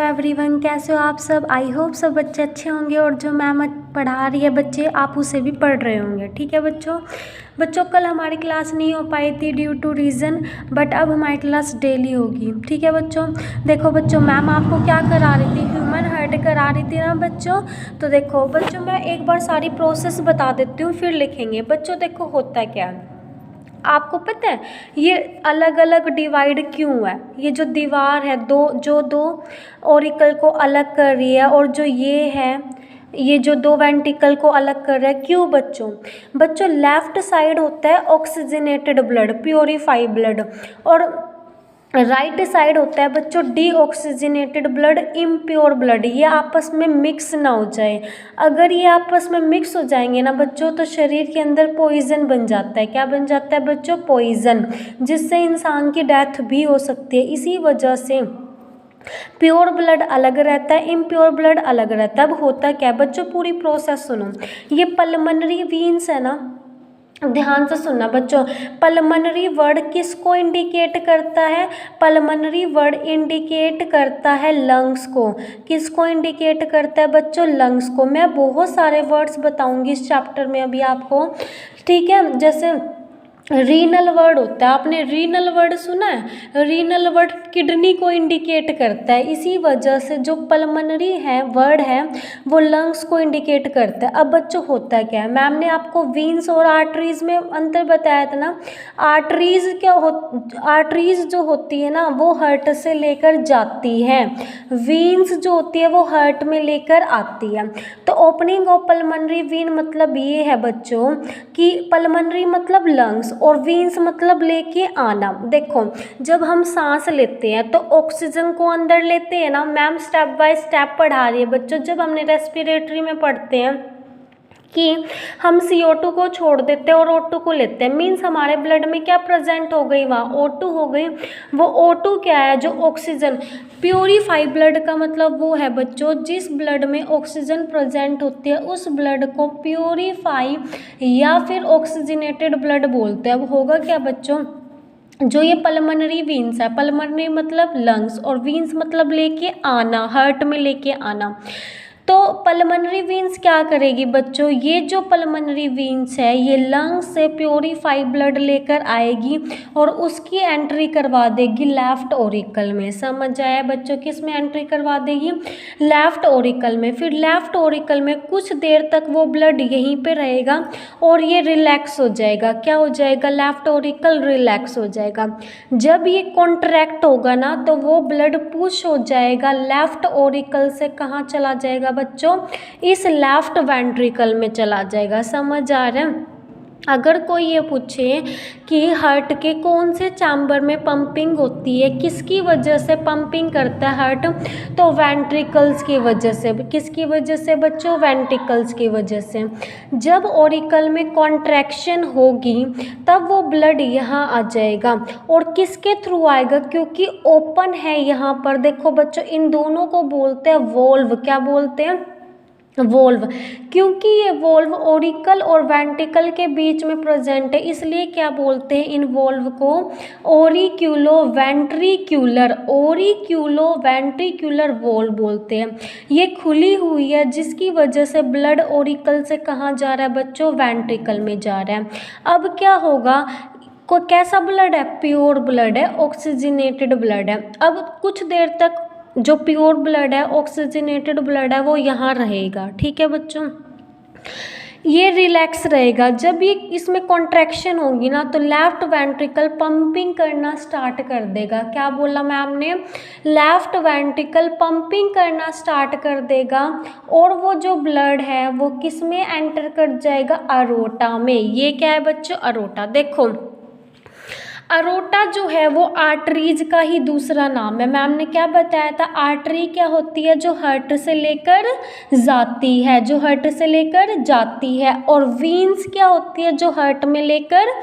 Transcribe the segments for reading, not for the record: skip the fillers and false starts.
Everyone, कैसे हो आप सब। आई होप सब बच्चे अच्छे होंगे और जो मैम पढ़ा रही है बच्चे आप उसे भी पढ़ रहे होंगे। ठीक है बच्चों कल हमारी क्लास नहीं हो पाई थी ड्यू टू रीज़न, बट अब हमारी क्लास डेली होगी। ठीक है बच्चों, देखो बच्चों मैम आपको क्या करा रही थी, ह्यूमन हार्ट करा रही थी ना बच्चों। तो देखो बच्चों मैं एक बार सारी प्रोसेस बता देती हूँ फिर लिखेंगे। बच्चों देखो होता क्या है, आपको पता है ये अलग अलग डिवाइड क्यों है। ये जो दीवार है दो ऑरिकल को अलग कर रही है और जो ये है ये जो दो वेंट्रिकल को अलग कर रहा है, क्यों बच्चों लेफ्ट साइड होता है ऑक्सीजनेटेड ब्लड, प्योरीफाई ब्लड, और राइट साइड होता है बच्चों डीऑक्सीजनेटेड ब्लड, इम्प्योर ब्लड। ये आपस में मिक्स ना हो जाए। अगर ये आपस में मिक्स हो जाएंगे ना बच्चों तो शरीर के अंदर पॉइजन बन जाता है। क्या बन जाता है बच्चों? पॉइजन, जिससे इंसान की डेथ भी हो सकती है। इसी वजह से प्योर ब्लड अलग रहता है, इम्प्योर ब्लड अलग रहता है। अब होता क्या है बच्चों, पूरी प्रोसेस सुनो। ये पल्मोनरी वीन्स है ना, ध्यान से सुनना बच्चों। पल्मोनरी वर्ड किसको इंडिकेट करता है? पल्मोनरी वर्ड इंडिकेट करता है लंग्स को। किसको इंडिकेट करता है बच्चों? लंग्स को। मैं बहुत सारे वर्ड्स बताऊंगी इस चैप्टर में अभी आपको, ठीक है। जैसे रीनल वर्ड होता है, आपने रीनल वर्ड सुना है? रीनल वर्ड किडनी को इंडिकेट करता है। इसी वजह से जो पल्मोनरी है वर्ड है वो लंग्स को इंडिकेट करता है। अब बच्चों होता क्या है, मैम ने आपको वीन्स और आर्टरीज में अंतर बताया था ना। आर्टरीज जो होती है ना वो हार्ट से लेकर जाती है, वीन्स जो होती है वो हार्ट में लेकर आती है। तो ओपनिंग ऑफ पल्मोनरी वीन मतलब ये है बच्चों कि पल्मोनरी मतलब लंग्स और वीन्स मतलब लेके आना। देखो जब हम सांस लेते हैं तो ऑक्सीजन को अंदर लेते हैं ना, मैम स्टेप बाय स्टेप पढ़ा रही है बच्चों। जब हमने रेस्पिरेटरी में पढ़ते हैं कि हम CO2 को छोड़ देते हैं और O2 को लेते हैं, मीन्स हमारे ब्लड में क्या प्रेजेंट हो गई, वहाँ O2 हो गई। वो O2 क्या है? जो ऑक्सीजन। प्योरीफाई ब्लड का मतलब वो है बच्चों जिस ब्लड में ऑक्सीजन प्रेजेंट होती है उस ब्लड को प्योरीफाई या फिर ऑक्सीजनेटेड ब्लड बोलते हैं। अब होगा क्या बच्चों, जो ये पल्मोनरी वीन्स है, पल्मोनरी मतलब लंग्स और वीन्स मतलब लेके आना, हार्ट में लेके आना। तो पल्मोनरी वीन्स क्या करेगी बच्चों, ये जो पल्मोनरी वीन्स है ये लंग्स से प्योरीफाई ब्लड लेकर आएगी और उसकी एंट्री करवा देगी लेफ्ट ओरिकल में। समझ आया बच्चों? किस में एंट्री करवा देगी? लेफ्ट ओरिकल में। फिर लेफ्ट ओरिकल में कुछ देर तक वो ब्लड यहीं पे रहेगा और ये रिलैक्स हो जाएगा। क्या हो जाएगा? लेफ्ट ओरिकल रिलैक्स हो जाएगा। जब ये कॉन्ट्रैक्ट होगा ना तो वो ब्लड पुश हो जाएगा लेफ्ट ओरिकल से, कहाँ चला जाएगा बच्चों? इस लेफ्ट वेंट्रिकल में चला जाएगा। समझ आ रहा है? अगर कोई ये पूछे कि हार्ट के कौन से चैम्बर में पंपिंग होती है, किसकी वजह से पंपिंग करता है हार्ट, तो वेंट्रिकल्स की वजह से। किसकी वजह से बच्चों? वेंट्रिकल्स की वजह से। जब ओरिकल में कॉन्ट्रैक्शन होगी तब वो ब्लड यहाँ आ जाएगा और किसके थ्रू आएगा? क्योंकि ओपन है यहाँ पर। देखो बच्चों इन दोनों को बोलते हैं वोल्व। क्या बोलते हैं? वोल्व। क्योंकि ये वोल्व ओरिकल और वेंट्रिकल के बीच में प्रेजेंट है इसलिए क्या बोलते हैं इन वोल्व को? ओरिक्यूलो वेंट्रिक्यूलर, ओरिक्यूलो वेंट्रिक्यूलर वोल्व बोलते हैं। ये खुली हुई है जिसकी वजह से ब्लड ओरिकल से कहाँ जा रहा है बच्चों? वेंट्रिकल में जा रहा है। अब क्या होगा, को कैसा ब्लड है? प्योर ब्लड है, ऑक्सीजनेटेड ब्लड है। अब कुछ देर तक जो प्योर ब्लड है, ऑक्सीजनेटेड ब्लड है, वो यहाँ रहेगा। ठीक है बच्चों, ये रिलैक्स रहेगा। जब ये इसमें कॉन्ट्रैक्शन होगी ना तो लेफ्ट वेंट्रिकल पंपिंग करना स्टार्ट कर देगा। क्या बोला मैम ने? लेफ्ट वेंट्रिकल पंपिंग करना स्टार्ट कर देगा और वो जो ब्लड है वो किस में एंटर कर जाएगा? अरोटा में। ये क्या है बच्चों? अरोटा। देखो अरोटा जो है वो आर्टरीज का ही दूसरा नाम है। मैम ने क्या बताया था? आर्टरी क्या होती है? जो हार्ट से लेकर जाती है, जो हार्ट से लेकर जाती है। और वीन्स क्या होती है? जो हार्ट में लेकर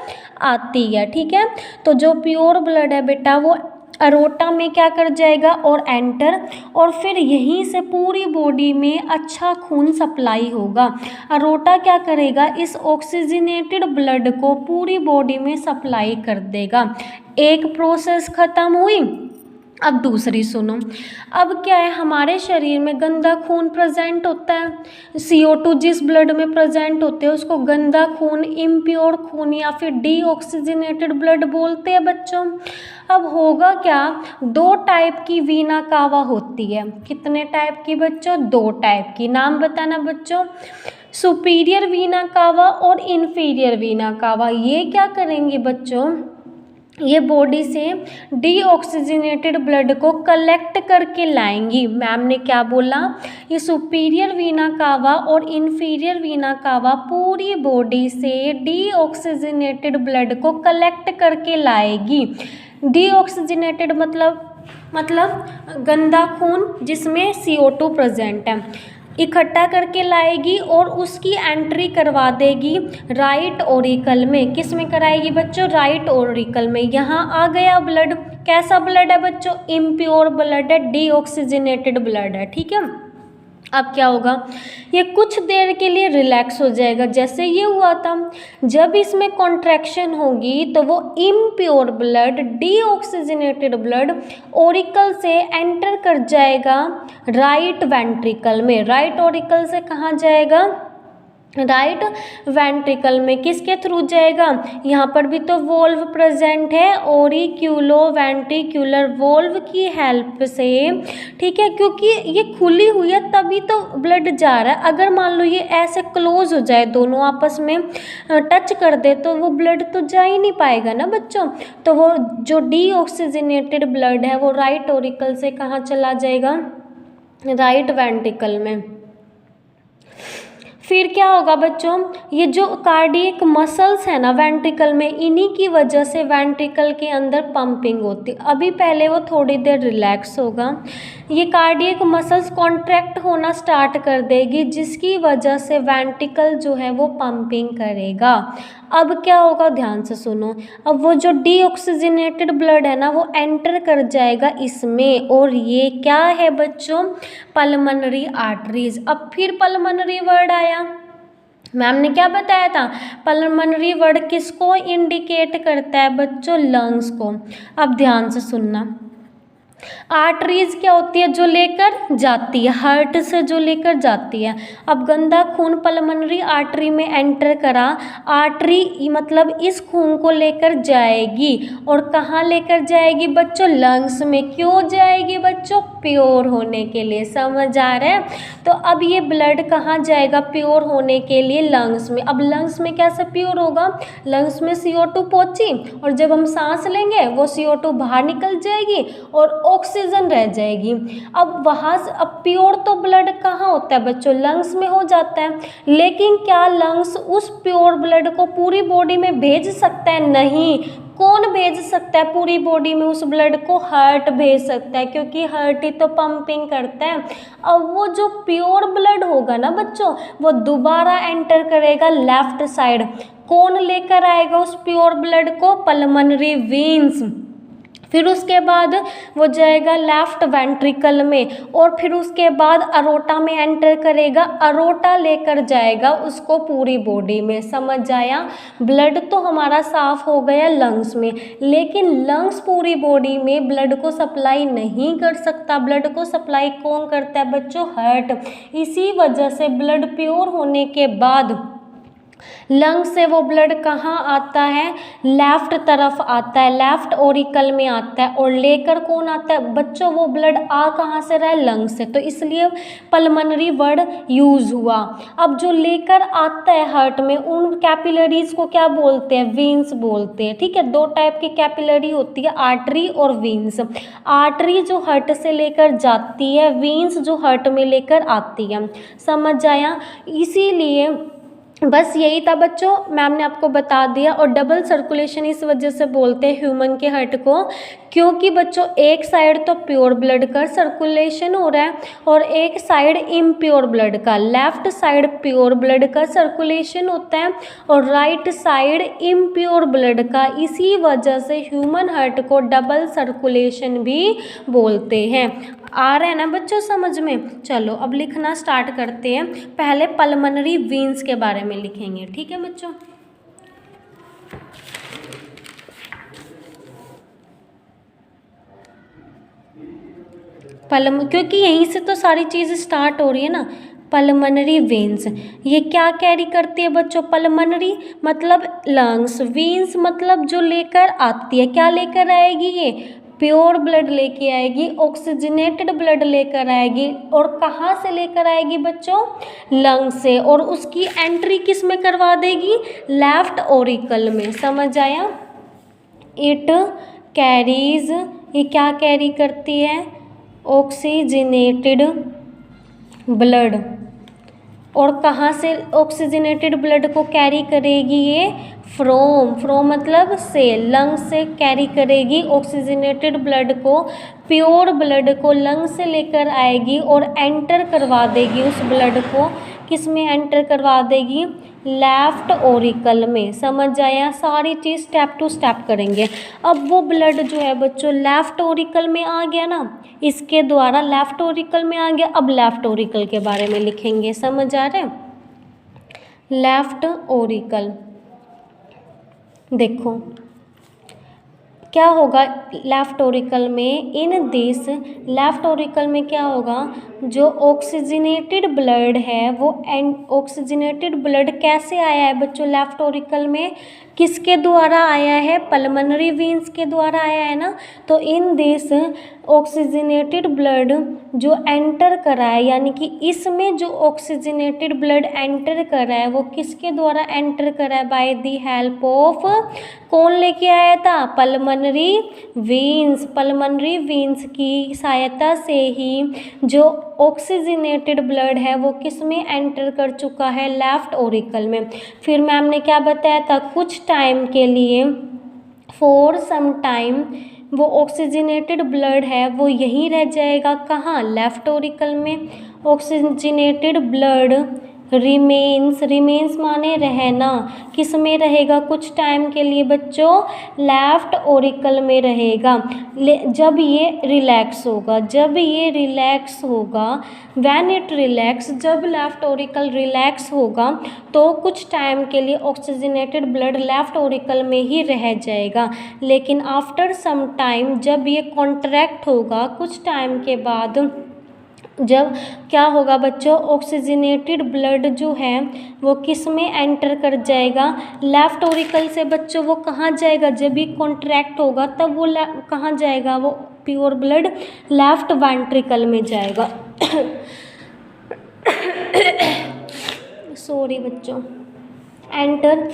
आती है। ठीक है, तो जो प्योर ब्लड है बेटा वो अरोटा में क्या कर जाएगा और एंटर, और फिर यहीं से पूरी बॉडी में अच्छा खून सप्लाई होगा। अरोटा क्या करेगा? इस ऑक्सीजनेटेड ब्लड को पूरी बॉडी में सप्लाई कर देगा। एक प्रोसेस खत्म हुई, अब दूसरी सुनो। अब क्या है, हमारे शरीर में गंदा खून प्रेजेंट होता है, CO2 जिस ब्लड में प्रेजेंट होते हैं उसको गंदा खून, इम्प्योर खून या फिर डीऑक्सीजनेटेड ब्लड बोलते हैं बच्चों। अब होगा क्या, 2 टाइप की वीना कावा होती है। कितने टाइप की बच्चों, 2 टाइप की। नाम बताना बच्चों, सुपीरियर वीना कावा और इन्फीरियर वीना कावा। ये क्या करेंगे बच्चों, ये बॉडी से डीऑक्सीजनेटेड ब्लड को कलेक्ट करके लाएंगी। मैम ने क्या बोला, ये सुपीरियर वीना कावा और इन्फीरियर वीना कावा पूरी बॉडी से डीऑक्सीजनेटेड ब्लड को कलेक्ट करके लाएगी। डीऑक्सीजनेटेड मतलब गंदा खून जिसमें CO2 प्रेजेंट है, इकट्ठा करके लाएगी और उसकी एंट्री करवा देगी राइट ऑरिकल में। किस में कराएगी बच्चों, राइट ऑरिकल में। यहाँ आ गया ब्लड, कैसा ब्लड है बच्चों, इम्प्योर ब्लड है, डीऑक्सीजनेटेड ब्लड है, ठीक है। अब क्या होगा, ये कुछ देर के लिए रिलैक्स हो जाएगा, जैसे ये हुआ था। जब इसमें कॉन्ट्रैक्शन होगी तो वो impure blood, deoxygenated blood auricle से एंटर कर जाएगा राइट वेंट्रिकल में। राइट ऑरिकल से कहाँ जाएगा, राइट वेंट्रिकल में। किसके थ्रू जाएगा, यहाँ पर भी तो वोल्व प्रेजेंट है, ऑरिक्यूलो वेंट्रिकुलर वोल्व की हेल्प से, ठीक है, क्योंकि ये खुली हुई है तभी तो ब्लड जा रहा है। अगर मान लो ये ऐसे क्लोज हो जाए, दोनों आपस में टच कर दे, तो वो ब्लड तो जा ही नहीं पाएगा ना बच्चों। तो वो जो डीऑक्सीजनेटेड ब्लड है वो राइट ऑरिकल से कहाँ चला जाएगा, राइट वेंट्रिकल में। फिर क्या होगा बच्चों, ये जो कार्डियक मसल्स है ना वेंट्रिकल में, इन्हीं की वजह से वेंट्रिकल के अंदर पंपिंग होती। अभी पहले वो थोड़ी देर रिलैक्स होगा, ये कार्डियक मसल्स कॉन्ट्रैक्ट होना स्टार्ट कर देगी, जिसकी वजह से वेंट्रिकल जो है वो पंपिंग करेगा। अब क्या होगा, ध्यान से सुनो। अब वो जो डीऑक्सीजनेटेड ब्लड है ना वो एंटर कर जाएगा इसमें, और ये क्या है बच्चों, पल्मोनरी आर्टरीज। अब फिर पल्मोनरी वर्ड आया, मैम ने क्या बताया था, पल्मोनरी वर्ड किसको इंडिकेट करता है बच्चों, लंग्स को। अब ध्यान से सुनना, आर्टरीज क्या होती है, जो लेकर जाती है, हार्ट से जो लेकर जाती है। अब गंदा खून पल्मोनरी आर्टरी में एंटर करा, आर्टरी मतलब इस खून को लेकर जाएगी, और कहाँ लेकर जाएगी बच्चों, लंग्स में। क्यों जाएगी बच्चों, प्योर होने के लिए। समझ आ रहा है, तो अब ये ब्लड कहाँ जाएगा, प्योर होने के लिए लंग्स में। अब लंग्स में कैसे प्योर होगा, लंग्स में CO2 पहुंची, और जब हम सांस लेंगे वो CO2 बाहर निकल जाएगी और ऑक्सीजन रह जाएगी। अब वहाँ से, अब प्योर तो ब्लड कहाँ होता है बच्चों, लंग्स में हो जाता है। लेकिन क्या लंग्स उस प्योर ब्लड को पूरी बॉडी में भेज सकता है, नहीं। कौन भेज सकता है पूरी बॉडी में उस ब्लड को, हार्ट भेज सकता है, क्योंकि हार्ट ही तो पंपिंग करता है। अब वो जो प्योर ब्लड होगा ना बच्चों, वो दोबारा एंटर करेगा लेफ्ट साइड। कौन लेकर आएगा उस प्योर ब्लड को, पल्मोनरी वेन्स। फिर उसके बाद वो जाएगा लेफ्ट वेंट्रिकल में, और फिर उसके बाद अरोटा में एंटर करेगा, अरोटा लेकर जाएगा उसको पूरी बॉडी में। समझ आया, ब्लड तो हमारा साफ हो गया लंग्स में, लेकिन लंग्स पूरी बॉडी में ब्लड को सप्लाई नहीं कर सकता। ब्लड को सप्लाई कौन करता है बच्चों, हार्ट। इसी वजह से ब्लड प्योर होने के बाद लंग से वो ब्लड कहाँ आता है, लेफ्ट तरफ आता है, लेफ्ट ऑरिकल में आता है, और लेकर कौन आता है बच्चों, वो ब्लड आ कहाँ से रहा है, लंग से। तो इसलिए पल्मोनरी वर्ड यूज हुआ। अब जो लेकर आता है हार्ट में, उन कैपिलरीज को क्या बोलते हैं, वेन्स बोलते हैं, ठीक है। 2 टाइप की कैपिलरी होती है, आर्टरी और वेन्स। आर्टरी जो हार्ट से लेकर जाती है, वेन्स जो हार्ट में लेकर आती है। समझ आया, इसीलिए बस यही था बच्चों, मैम ने आपको बता दिया। और डबल सर्कुलेशन इस वजह से बोलते हैं ह्यूमन के हार्ट को, क्योंकि बच्चों एक साइड तो प्योर ब्लड का सर्कुलेशन हो रहा है और एक साइड इम्प्योर ब्लड का। लेफ्ट साइड प्योर ब्लड का सर्कुलेशन होता है और राइट साइड इम्प्योर ब्लड का। इसी वजह से ह्यूमन हार्ट को डबल सर्कुलेशन भी बोलते हैं। आ रहा है ना बच्चों समझ में। चलो अब लिखना स्टार्ट करते हैं। पहले पल्मोनरी वेन्स के बारे में लिखेंगे, ठीक है बच्चों। क्योंकि यहीं से तो सारी चीज़ स्टार्ट हो रही है ना। पल्मनरी वेन्स ये क्या कैरी करती है बच्चों? पल्मनरी मतलब लंग्स, वेन्स मतलब जो लेकर आती है, क्या लेकर आएगी? ये प्योर ब्लड लेके आएगी, ऑक्सीजनेटेड ब्लड लेकर आएगी। और कहाँ से लेकर आएगी बच्चों? लंग्स से। और उसकी एंट्री किस में करवा देगी? लेफ्ट ओरिकल में। समझ आया? इट कैरीज, ये क्या कैरी करती है? Oxygenated blood. और कहाँ से ऑक्सीजनेटेड ब्लड को कैरी करेगी ये? फ्रोम मतलब से, लंग से कैरी करेगी ऑक्सीजनेटेड ब्लड को, प्योर ब्लड को लंग से लेकर आएगी और एंटर करवा देगी उस ब्लड को। किस में एंटर करवा देगी? लेफ्ट ओरिकल में। समझ आया? सारी चीज़ स्टेप टू स्टेप करेंगे। अब वो ब्लड जो है बच्चों लेफ्ट ओरिकल में आ गया ना, इसके द्वारा लेफ्ट ओरिकल में आ गया। अब लेफ्ट ओरिकल के बारे में लिखेंगे। समझ आ रहा है? लेफ्ट ओरिकल देखो क्या होगा लेफ्ट ओरिकल में। इन दिस लेफ्ट ओरिकल में क्या होगा? जो ऑक्सीजनेटेड ब्लड है वो ऑक्सीजनेटेड ब्लड कैसे आया है बच्चों लेफ्ट ओरिकल में? किसके द्वारा आया है? पल्मनरी वेन्स के द्वारा आया है ना। तो इन दिस ऑक्सीजनेटेड ब्लड जो एंटर करा है, यानी कि इसमें जो ऑक्सीजनेटेड ब्लड एंटर करा है वो किसके द्वारा एंटर करा है? बाय द हेल्प ऑफ, कौन लेके आया था? Pulmonary veins. पल्मनरी वेन्स की सहायता से ही जो ऑक्सीजनेटेड ब्लड है वो किस में एंटर कर चुका है? लेफ्ट ओरिकल में। फिर मैम ने क्या बताया था? कुछ टाइम के लिए, फॉर सम टाइम, वो ऑक्सीजनेटेड ब्लड है वो यहीं रह जाएगा। कहाँ? लेफ्ट ओरिकल में। ऑक्सीजनेटेड ब्लड रिमेन्स माने रहना, किस में रहेगा? कुछ टाइम के लिए बच्चों लेफ्ट ओरिकल में रहेगा। जब ये रिलैक्स होगा, जब ये रिलैक्स होगा, व्हेन इट रिलैक्स, जब लेफ्ट ओरिकल रिलैक्स होगा तो कुछ टाइम के लिए ऑक्सीजनेटेड ब्लड लेफ्ट ओरिकल में ही रह जाएगा। लेकिन आफ्टर सम टाइम, जब ये कॉन्ट्रैक्ट होगा, कुछ टाइम के बाद जब क्या होगा बच्चों? ऑक्सीजनेटेड ब्लड जो है वो किस में एंटर कर जाएगा? लेफ्ट ओरिकल से बच्चों वो कहाँ जाएगा? जब ये कॉन्ट्रैक्ट होगा तब वो कहाँ जाएगा? वो प्योर ब्लड लेफ्ट वेंट्रिकल में जाएगा। सॉरी बच्चों। Enter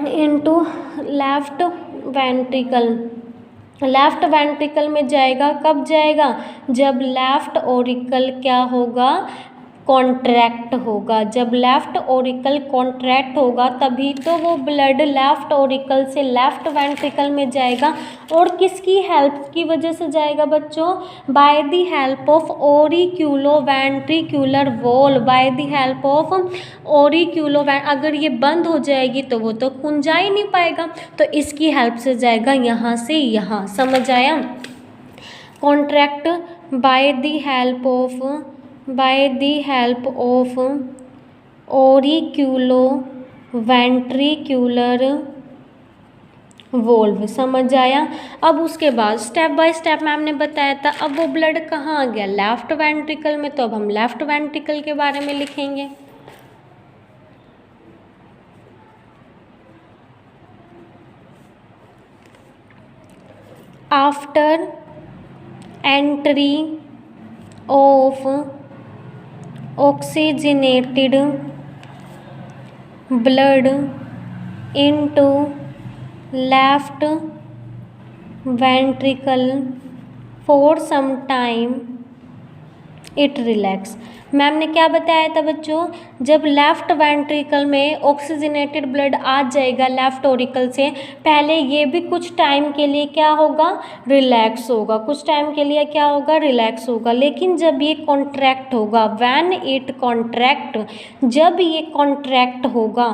into left ventricle. Left ventricle में जाएगा। कब जाएगा? जब लेफ्ट ओरिकल क्या होगा? कॉन्ट्रैक्ट होगा। जब लेफ्ट ओरिकल कॉन्ट्रैक्ट होगा तभी तो वो ब्लड लेफ्ट ओरिकल से लेफ्ट वेंट्रिकल में जाएगा। और किसकी हेल्प की वजह से जाएगा बच्चों? By the help of auriculo ventricular wall. By the help of auriculo, अगर ये बंद हो जाएगी तो वो तो खून जा ही नहीं पाएगा, तो इसकी हेल्प से जाएगा यहाँ से यहाँ। समझ आया? Contract by the help of auriculo ventricular valve. समझ आया? अब उसके बाद स्टेप बाय स्टेप मैम ने बताया था। अब वो ब्लड कहाँ आ गया? लेफ्ट वेंट्रिकल में। तो अब हम लेफ्ट वेंट्रिकल के बारे में लिखेंगे। After entry of oxygenated blood into left ventricle for some time it relax. Ma'am ने क्या बताया था बच्चों? जब लेफ्ट वेंट्रिकल में ऑक्सीजनेटेड ब्लड आ जाएगा लेफ्ट ओरिकल से, पहले ये भी कुछ टाइम के लिए क्या होगा? रिलैक्स होगा। कुछ टाइम के लिए क्या होगा? रिलैक्स होगा। लेकिन जब ये कॉन्ट्रैक्ट होगा, व्हेन इट कॉन्ट्रैक्ट, जब ये कॉन्ट्रैक्ट होगा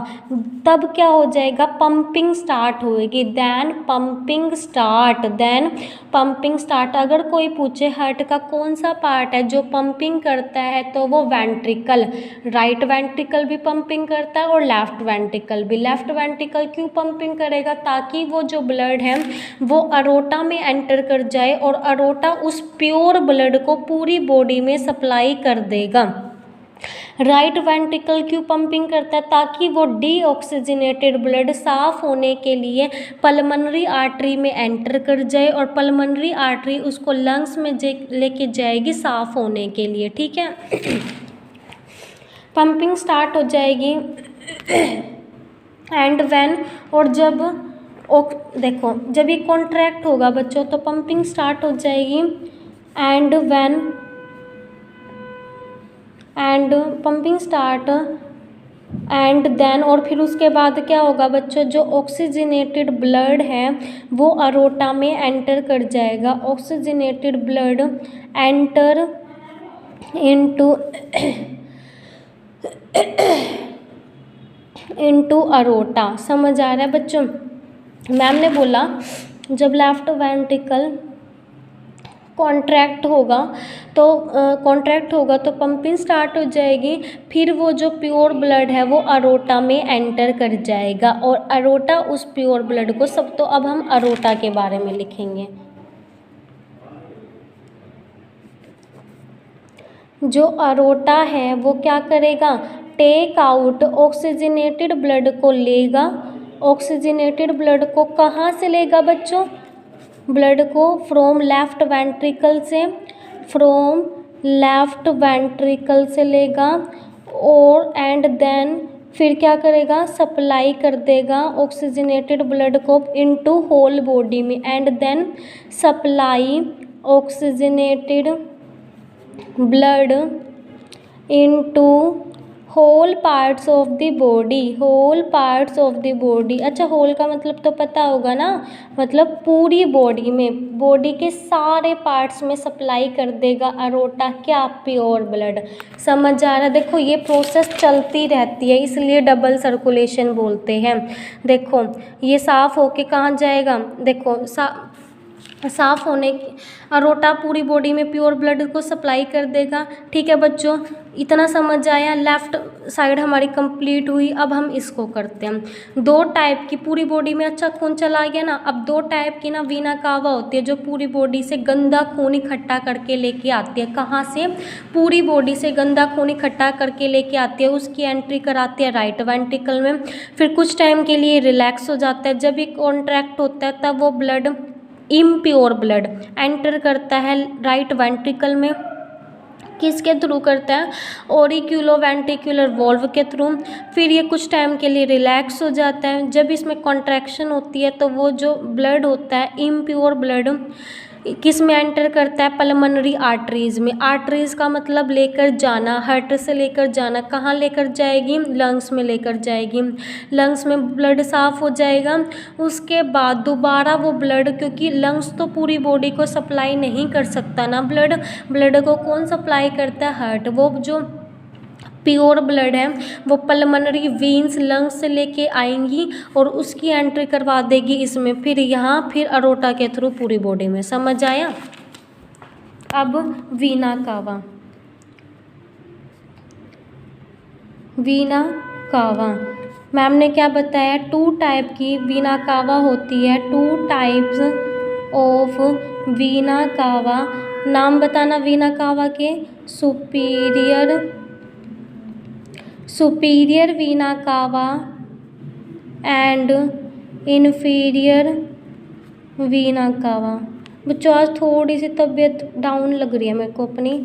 तब क्या हो जाएगा? पंपिंग स्टार्ट होएगी। Then pumping start. अगर कोई पूछे हार्ट का कौन सा पार्ट है जो पंपिंग करता है, तो वो वेंट्रिकल, राइट वेंट्रिकल भी पंपिंग करता है और लेफ्ट वेंट्रिकल भी। लेफ्ट वेंट्रिकल क्यों पंपिंग करेगा? ताकि वो जो ब्लड है वो अरोटा में एंटर कर जाए और अरोटा उस प्योर ब्लड को पूरी बॉडी में सप्लाई कर देगा। राइट वेंट्रिकल क्यों पंपिंग करता है? ताकि वो डीऑक्सीजनेटेड ब्लड साफ होने के लिए पल्मोनरी आर्टरी में एंटर कर जाए और पल्मोनरी आर्टरी उसको लंग्स में लेके जाएगी साफ होने के लिए, ठीक है। पंपिंग स्टार्ट हो जाएगी एंड व्हेन, और जब देखो जब ये कॉन्ट्रैक्ट होगा बच्चों तो पंपिंग स्टार्ट हो जाएगी and when and pumping start and then, और फिर उसके बाद क्या होगा बच्चों, जो ऑक्सीजनेटेड ब्लड है वो अरोटा में एंटर कर जाएगा। Oxygenated blood enter into aorta. समझ आ रहा है बच्चों? मैम ने बोला जब लेफ्ट वेंट्रिकल कॉन्ट्रैक्ट होगा तो पंपिंग स्टार्ट हो जाएगी, फिर वो जो प्योर ब्लड है वो अरोटा में एंटर कर जाएगा और अरोटा उस प्योर ब्लड को सब, तो अब हम अरोटा के बारे में लिखेंगे। जो अरोटा है वो क्या करेगा? टेक आउट ऑक्सीजनेटेड ब्लड को लेगा। ऑक्सीजनेटेड ब्लड को कहाँ से लेगा बच्चों? ब्लड को फ्रॉम लेफ्ट वेंट्रिकल से लेगा और एंड देन फिर क्या करेगा? सप्लाई कर देगा ऑक्सीजनेटेड ब्लड को इनटू होल बॉडी में and then supply oxygenated blood into whole parts of the body. अच्छा, होल का मतलब तो पता होगा ना, मतलब पूरी बॉडी में, बॉडी के सारे पार्ट्स में सप्लाई कर देगा अरोटा क्या? Pure blood. समझ आ रहा है? देखो ये प्रोसेस चलती रहती है, इसलिए डबल सर्कुलेशन बोलते हैं। देखो ये साफ होके कहाँ जाएगा? देखो साफ होने अरोटा पूरी बॉडी में प्योर ब्लड को सप्लाई कर देगा। ठीक है बच्चों, इतना समझ आया? लेफ्ट साइड हमारी कंप्लीट हुई। अब हम इसको करते हैं। दो टाइप की पूरी बॉडी में अच्छा खून चला गया ना। अब दो टाइप की ना वीना कावा होती है जो पूरी बॉडी से गंदा खून इकट्ठा करके लेके आती है। कहाँ से? पूरी बॉडी से गंदा खून इकट्ठा करके लेके आती है, उसकी एंट्री कराती है राइट वेंट्रिकल में। फिर कुछ टाइम के लिए रिलैक्स हो जाता है। जब ये कॉन्ट्रैक्ट होता है तब वो ब्लड, इम्प्योर ब्लड एंटर करता है राइट वेंट्रिकल में। किसके थ्रू करता है? ऑरिक्यूलो वेंट्रिकुलर वॉल्व के थ्रू। फिर ये कुछ टाइम के लिए रिलैक्स हो जाता है। जब इसमें कॉन्ट्रैक्शन होती है तो वो जो ब्लड होता है, इम्प्योर ब्लड, किस में एंटर करता है? पल्मोनरी आर्टरीज़ में। आर्टरीज़ का मतलब लेकर जाना, हार्ट से लेकर जाना। कहाँ लेकर जाएगी? लंग्स में लेकर जाएगी। लंग्स में ब्लड साफ़ हो जाएगा। उसके बाद दोबारा वो ब्लड, क्योंकि लंग्स तो पूरी बॉडी को सप्लाई नहीं कर सकता ना ब्लड को कौन सप्लाई करता है? हार्ट। वो जो प्योर ब्लड है वो पल्मोनरी वीन्स लंग्स से लेके आएंगी और उसकी एंट्री करवा देगी इसमें, फिर यहाँ फिर अरोटा के थ्रू पूरी बॉडी में। समझ आया? अब वीना कावा मैम ने क्या बताया? 2 टाइप की वीना कावा होती है। 2 टाइप्स ऑफ वीना कावा। नाम बताना वीना कावा के। सुपीरियर वीना कावा एंड इन्फीरियर वीना कावा। बच्चों आज थोड़ी सी तबीयत डाउन लग रही है मेरे को अपनी,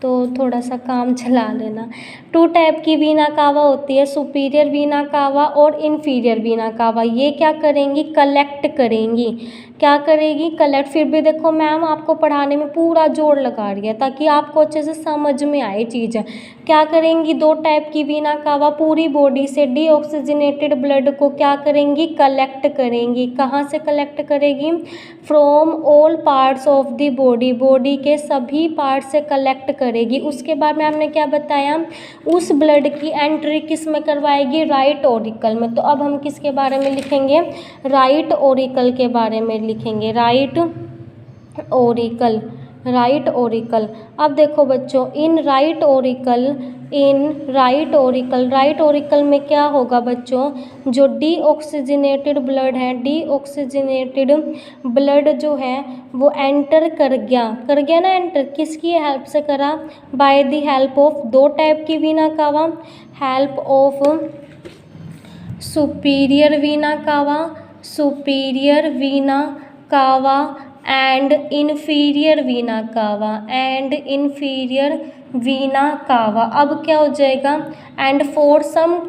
तो थोड़ा सा काम चला लेना। 2 टाइप की वीना कावा होती है, सुपीरियर वीना कावा और इन्फीरियर वीना कावा। ये क्या करेंगी? कलेक्ट करेंगी। क्या करेगी? कलेक्ट। फिर भी देखो मैम आपको पढ़ाने में पूरा जोर लगा रही है ताकि आपको अच्छे से समझ में आए चीज़ें। क्या करेंगी? 2 टाइप की वीना कावा पूरी बॉडी से डीऑक्सीजनेटेड ब्लड को क्या करेंगी? कलेक्ट करेंगी। कहाँ से कलेक्ट करेगी? From all parts of the body. Body के सभी पार्ट से कलेक्ट करेगी। उसके बाद मैम ने क्या बताया? उस ब्लड की एंट्री किस में करवाएगी? राइट ऑरिकल में। तो अब हम किसके बारे में लिखेंगे? राइट ऑरिकल के बारे में लिखेंगे। Right auricle. Right auricle. अब देखो बच्चों, इन राइट ऑरिकल में क्या होगा बच्चों, जो डीऑक्सीजनेटेड ब्लड है, डीऑक्सीजनेटेड ब्लड जो है वो एंटर कर गया ना एंटर, किसकी हेल्प से करा, बाय द हेल्प ऑफ दो टाइप की वीना कावा, हेल्प ऑफ सुपीरियर वीना कावा एंड इन्फीरियर वीना कावा। अब क्या हो जाएगा, एंड फॉर सम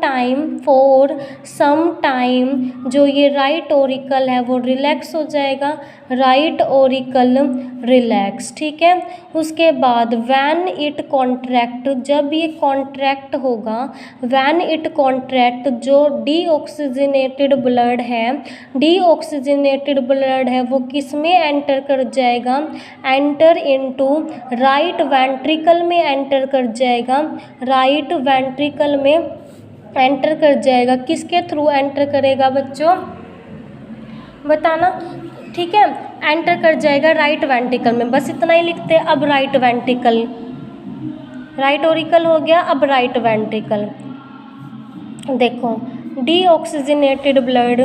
टाइम जो ये राइट ऑरिकल है वो रिलैक्स हो जाएगा, राइट ऑरिकल रिलैक्स, ठीक है। उसके बाद व्हेन इट कॉन्ट्रैक्ट, जब ये कॉन्ट्रैक्ट होगा, व्हेन इट कॉन्ट्रैक्ट, जो डीऑक्सीजनेटेड ब्लड है वो किस में एंटर कर जाएगा, एंटर इनटू राइट वेंट्रिकल में एंटर कर जाएगा, राइट वेंट्रिकल में एंटर कर जाएगा। किसके थ्रू एंटर करेगा बच्चों, बताना, ठीक है। एंटर कर जाएगा राइट वेंट्रिकल में, बस इतना ही लिखते हैं। अब राइट ऑरिकल हो गया, अब राइट वेंट्रिकल देखो, deoxygenated blood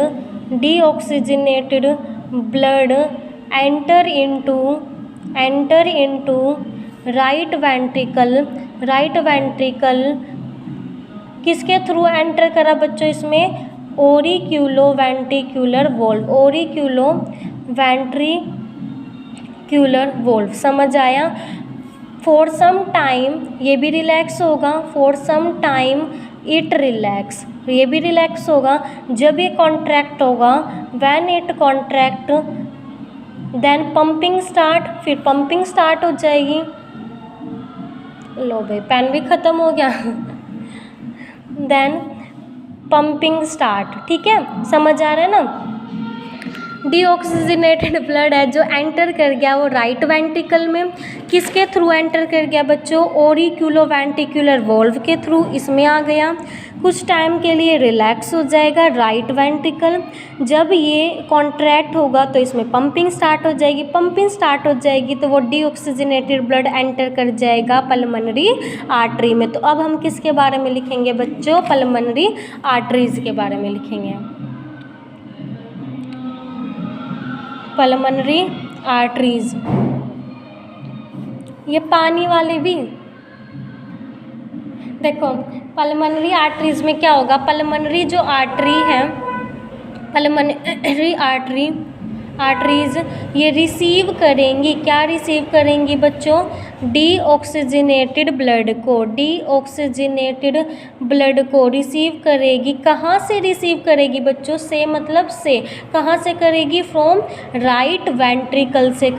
enter into right ventricle किसके थ्रू एंटर करा बच्चों, इसमें ओरिक्यूलो वेंट्रिक्यूलर वोल्व, समझ आया। फॉर सम टाइम ये भी रिलैक्स होगा, for some time it relax, ये भी रिलैक्स होगा जब ये कॉन्ट्रैक्ट होगा, when it contract then pumping start, फिर पंपिंग स्टार्ट हो जाएगी। लो भाई पेन भी ख़त्म हो गया देन पंपिंग स्टार्ट, ठीक है, समझ आ रहा है ना। डीऑक्सीजनेटेड ब्लड है जो एंटर कर गया वो राइट वेंट्रिकल में, किसके थ्रू एंटर कर गया बच्चों, ओरिक्यूलो वेंट्रिकुलर वोल्व के थ्रू, इसमें आ गया, कुछ टाइम के लिए रिलैक्स हो जाएगा राइट वेंट्रिकल। जब ये कॉन्ट्रैक्ट होगा तो इसमें पंपिंग स्टार्ट हो जाएगी, पंपिंग स्टार्ट हो जाएगी तो वो डीऑक्सीजनेटेड ब्लड एंटर कर जाएगा पल्मोनरी आर्टरी में। तो अब हम किसके बारे में लिखेंगे बच्चों, पल्मोनरी आर्टरीज के बारे में लिखेंगे, पल्मोनरी आर्टरीज। ये पानी वाले भी देखो, पल्मोनरी आर्टरीज में क्या होगा, पल्मोनरी जो आर्टरी है, पल्मोनरी आर्टरीज ये रिसीव करेंगी, क्या रिसीव करेंगी बच्चों, डीऑक्सीजनेटेड ब्लड को रिसीव करेगी। कहाँ से रिसीव करेगी बच्चों, से मतलब से, कहाँ से करेगी, फ्रॉम राइट वेंट्रिकल से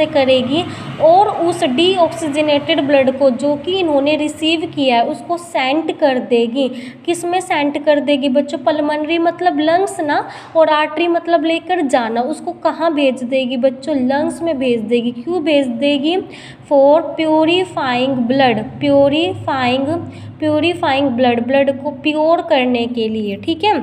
करेगी, और उस डीऑक्सीजनेटेड ब्लड को जो कि इन्होंने रिसीव किया है उसको सेंड कर देगी, किस में सेंड कर देगी बच्चों, पल्मोनरी मतलब लंग्स ना, और आर्टरी मतलब लेकर जाना, उसको कहाँ भेज देगी बच्चों, लंग्स में भेज देगी। क्यों भेज देगी, फॉर प्योरीफाइंग ब्लड को प्योर करने के लिए, ठीक है,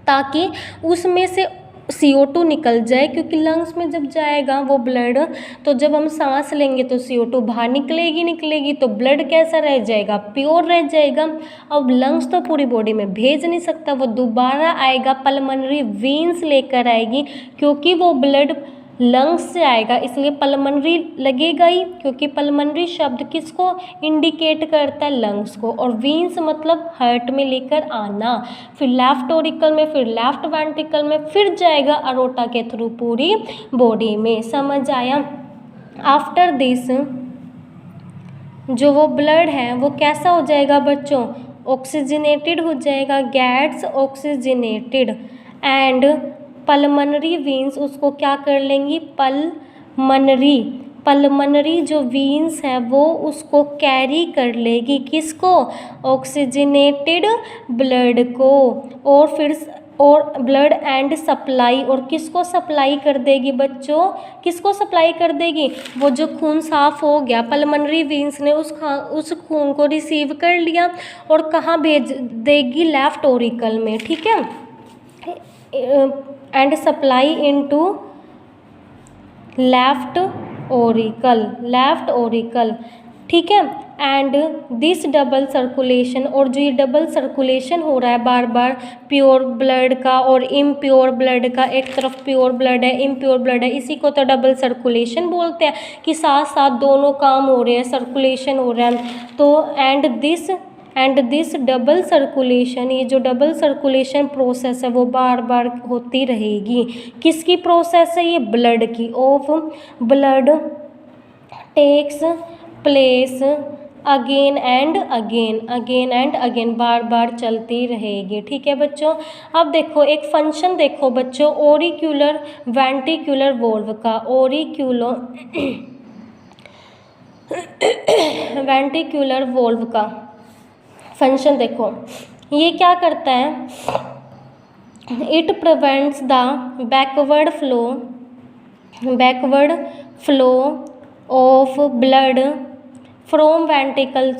ताकि उसमें से CO2 निकल जाए, क्योंकि लंग्स में जब जाएगा वो ब्लड तो जब हम सांस लेंगे तो CO2 बाहर निकलेगी, तो ब्लड कैसा रह जाएगा, प्योर रह जाएगा। अब लंग्स तो पूरी बॉडी में भेज नहीं सकता, वो दोबारा आएगा, पल्मोनरी वेन्स लेकर आएगी, क्योंकि वो ब्लड लंग्स से आएगा इसलिए पल्मोनरी लगेगा ही, क्योंकि पल्मोनरी शब्द किसको इंडिकेट करता है, लंग्स को, और वेन्स मतलब हार्ट में लेकर आना, फिर लेफ्ट ऑरिकल में, फिर लेफ्ट वेंट्रिकल में, फिर जाएगा अरोटा के थ्रू पूरी बॉडी में, समझ आया। आफ्टर दिस जो वो ब्लड है वो कैसा हो जाएगा बच्चों, ऑक्सीजनेटेड हो जाएगा, gets oxygenated, and pulmonary veins उसको क्या कर लेंगी, पल्मोनरी जो वेन्स है वो उसको कैरी कर लेगी, किसको, ऑक्सीजनेटेड ब्लड को, और ब्लड एंड सप्लाई, और किसको सप्लाई कर देगी बच्चों, किसको सप्लाई कर देगी, वो जो खून साफ हो गया पल्मोनरी वेन्स ने उस खून को रिसीव कर लिया और कहाँ भेज देगी, लेफ्ट ऑरिकल में, ठीक है, and supply into left Oracle, ठीक है। एंड दिस डबल सर्कुलेशन, और जो ये डबल सर्कुलेशन हो रहा है बार बार प्योर ब्लड का और इम्प्योर ब्लड का, एक तरफ प्योर ब्लड है इम्प्योर ब्लड है, इसी को तो डबल सर्कुलेशन बोलते हैं कि साथ साथ दोनों काम हो रहे हैं, सर्कुलेशन हो रहा है। तो एंड दिस डबल सर्कुलेशन, ये जो डबल सर्कुलेशन प्रोसेस है वो बार बार होती रहेगी। किसकी प्रोसेस है ये? ब्लड की। Of blood takes place again and again, बार बार चलती रहेगी, ठीक है बच्चों। अब देखो एक फंक्शन देखो बच्चों ओरिक्यूलर वेंट्रिकुलर वोल्व का, वेंट्रिकुलर वोल्व का फंक्शन देखो, ये क्या करता है? It prevents the backward flow of blood from ventricle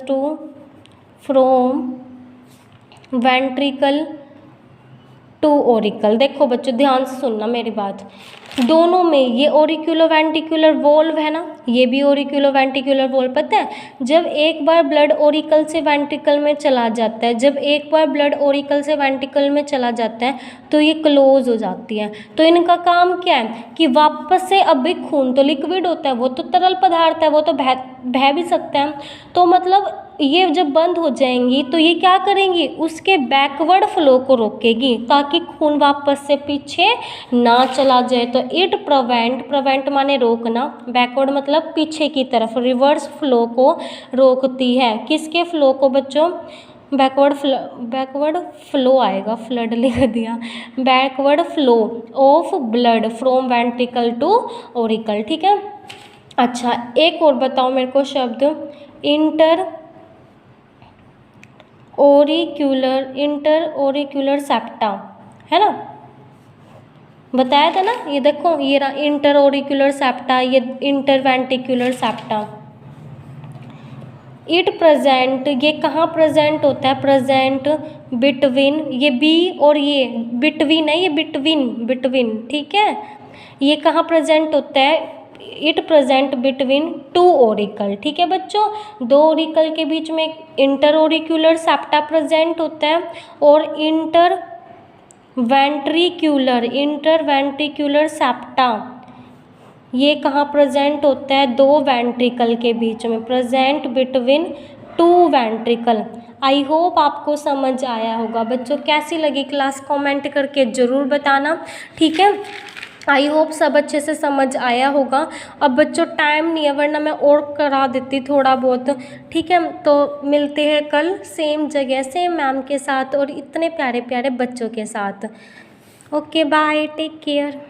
to auricle. देखो बच्चों ध्यान से सुनना मेरी बात, दोनों में ये ओरिक्यूलो वेंट्रिकुलर वोल्व है ना, ये भी ओरिक्यूलो वेंट्रिकुलर वोल्व। पता है जब एक बार ब्लड ओरिकल से वेंट्रिकल में चला जाता है, जब एक बार ब्लड ओरिकल से वेंट्रिकल में चला जाता है तो ये क्लोज हो जाती है। तो इनका काम क्या है कि वापस से, अब भी खून तो लिक्विड होता है, वो तो तरल पदार्थ है, वो तो बह भी सकता है, तो मतलब ये जब बंद हो जाएंगी तो ये क्या करेंगी? उसके बैकवर्ड फ्लो को रोकेगी ताकि खून वापस से पीछे ना चला जाए। तो इट प्रिवेंट माने रोकना, बैकवर्ड मतलब पीछे की तरफ, रिवर्स फ्लो को रोकती है। किसके फ्लो को बच्चों? बैकवर्ड फ्लो आएगा, फ्लड लिख दिया, backward flow of blood from ventricle to auricle, ठीक है। अच्छा एक और बताओ मेरे को शब्द, इंटर ओरिक्यूलर सेप्टा, है ना, बताया था ना। ये देखो ये रहा इंटर ओरिक्यूलर सेप्टा, ये इंटरवेंट्रिकुलर सेप्टा। इट प्रेजेंट, ये कहाँ प्रेजेंट होता है? प्रेजेंट बिटवीन, ये बी और ये बिटवीन है, ये बिटवीन, ठीक है। ये कहाँ प्रेजेंट होता है? It present between two auricle, ठीक है बच्चों। दो ओरिकल के बीच में इंटर ओरिक्यूलर सेप्टा प्रेजेंट होता है, और इंटर वेंट्रिकुलर सेप्टा ये कहाँ प्रेजेंट होता है? दो वेंट्रिकल के बीच में, present between two ventricle. I hope आपको समझ आया होगा बच्चों। कैसी लगी क्लास कमेंट करके ज़रूर बताना, ठीक है। आई होप सब अच्छे से समझ आया होगा। अब बच्चों टाइम नहीं है वरना मैं और करा देती थोड़ा बहुत, ठीक है। तो मिलते हैं कल सेम जगह सेम मैम के साथ और इतने प्यारे प्यारे बच्चों के साथ। Okay bye, take care.